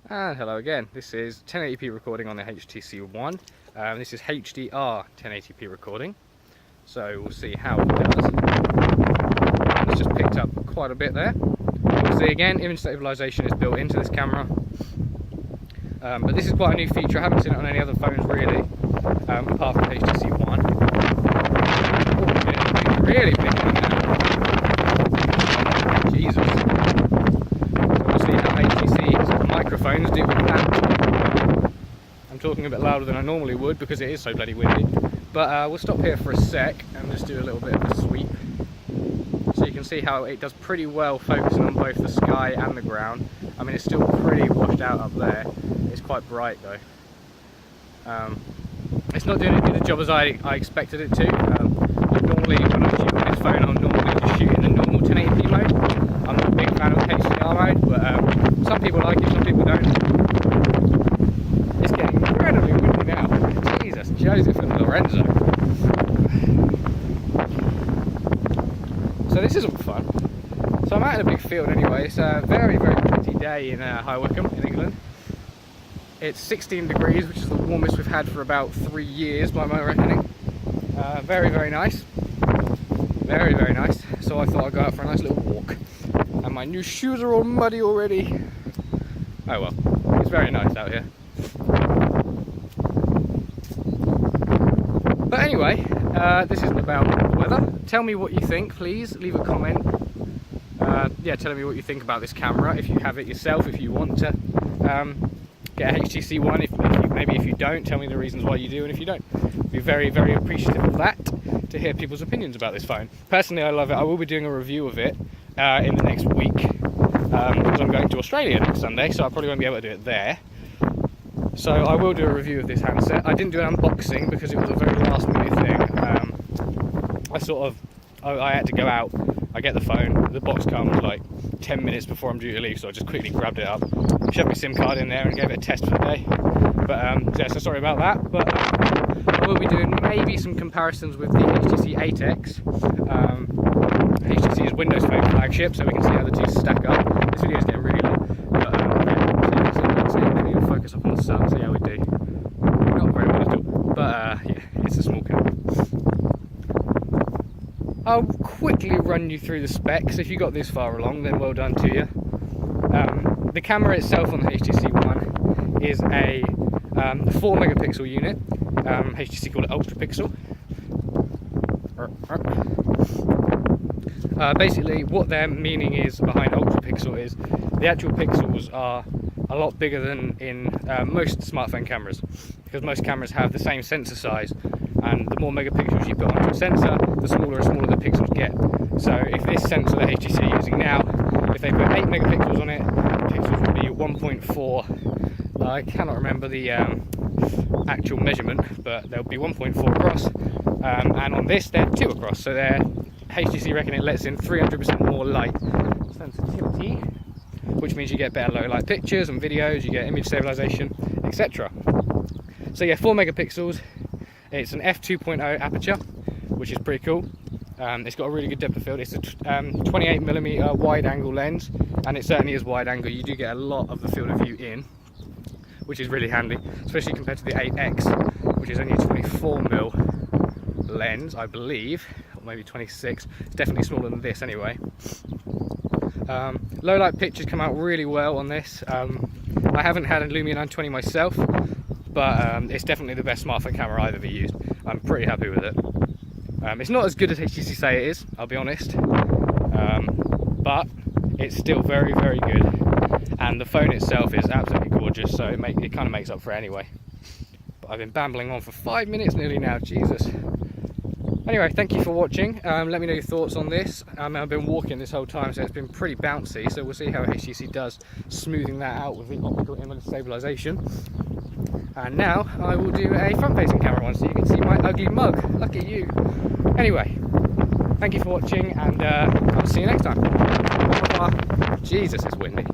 And hello again, this is 1080p recording on the HTC One. This is HDR 1080p recording, so we'll see how it does. It's just picked up quite a bit there. We'll see again, image stabilization is built into this camera. But this is quite a new feature, I haven't seen it on any other phones really, apart from HTC One. Oh, it's really big now. Jesus. Microphones do with that. I'm talking a bit louder than I normally would because it is so bloody windy. But we'll stop here for a sec and just do a little bit of a sweep. So you can see how it does pretty well focusing on both the sky and the ground. I mean, it's still pretty washed out up there. It's quite bright though. It's not doing as good a job as I expected it to. Normally when I'm shooting this phone, I'm normally just shooting the normal 1080p mode. I'm not a big fan of HDR mode, but some people like it, some people don't. It's getting incredibly windy now. Jesus, Joseph and Lorenzo. So this is all fun. So I'm out in a big field anyway. It's a very, very pretty day in High Wycombe in England. It's 16 degrees, which is the warmest we've had for about 3 years by my reckoning. Very, very nice. Very, very nice. So I thought I'd go out for a nice little walk. And my new shoes are all muddy already. Oh well, it's very nice out here. But anyway, this isn't about the weather. Tell me what you think, please. Leave a comment. Yeah, tell me what you think about this camera. If you have it yourself, if you want to get a HTC One. Maybe if you don't, tell me the reasons why you do, and if you don't. Be very, very appreciative of that, to hear people's opinions about this phone. Personally, I love it. I will be doing a review of it in the next week, because I'm going to Australia next Sunday, so I probably won't be able to do it there. So I will do a review of this handset. I didn't do an unboxing because it was a very last minute thing. I had to go out, I get the phone, the box comes like 10 minutes before I'm due to leave, so I just quickly grabbed it up, shoved my SIM card in there and gave it a test for the day. But yeah, so sorry about that, but I will be doing maybe some comparisons with the HTC 8X. HTC's Windows Phone flagship, so we can see how the two stack up. This video is getting really long, but let's see if we can focus up on the sun, see how we do. Not very well at all, but yeah, it's a small camera. I'll quickly run you through the specs. If you got this far along, then well done to you. The camera itself on the HTC One is a 4 megapixel unit. HTC call it ultra pixel. Basically what their meaning is behind ultra pixel is the actual pixels are a lot bigger than in most smartphone cameras, because most cameras have the same sensor size, and the more megapixels you put onto a sensor, the smaller and smaller the pixels get. So if this sensor that HTC are using now, if they put 8 megapixels on it, the pixels will be 1.4. I cannot remember the actual measurement, but they'll be 1.4 across, and on this they're 2 across, so they're HTC reckon it lets in 300% more light sensitivity, which means you get better low light pictures and videos, you get image stabilization, etc. So yeah, 4 megapixels. It's an f2.0 aperture, which is pretty cool. It's got a really good depth of field. It's a 28mm wide angle lens, and it certainly is wide angle. You do get a lot of the field of view in, which is really handy, especially compared to the 8X, which is only a 24mm lens, I believe, or maybe 26. It's definitely smaller than this anyway. Low light pictures come out really well on this. I haven't had a Lumia 920 myself, but it's definitely the best smartphone camera I've ever used. I'm pretty happy with it. It's not as good as HTC say it is, I'll be honest, but it's still very, very good, and the phone itself is absolutely gorgeous, so it kind of makes up for it anyway. But I've been babbling on for 5 minutes nearly now, Jesus. Anyway, thank you for watching. Let me know your thoughts on this. I've been walking this whole time, so it's been pretty bouncy, so we'll see how HTC does smoothing that out with the optical image stabilization. And now I will do a front-facing camera one so you can see my ugly mug. Look at you. Anyway, thank you for watching, and I'll see you next time. Bye. Jesus, it's windy.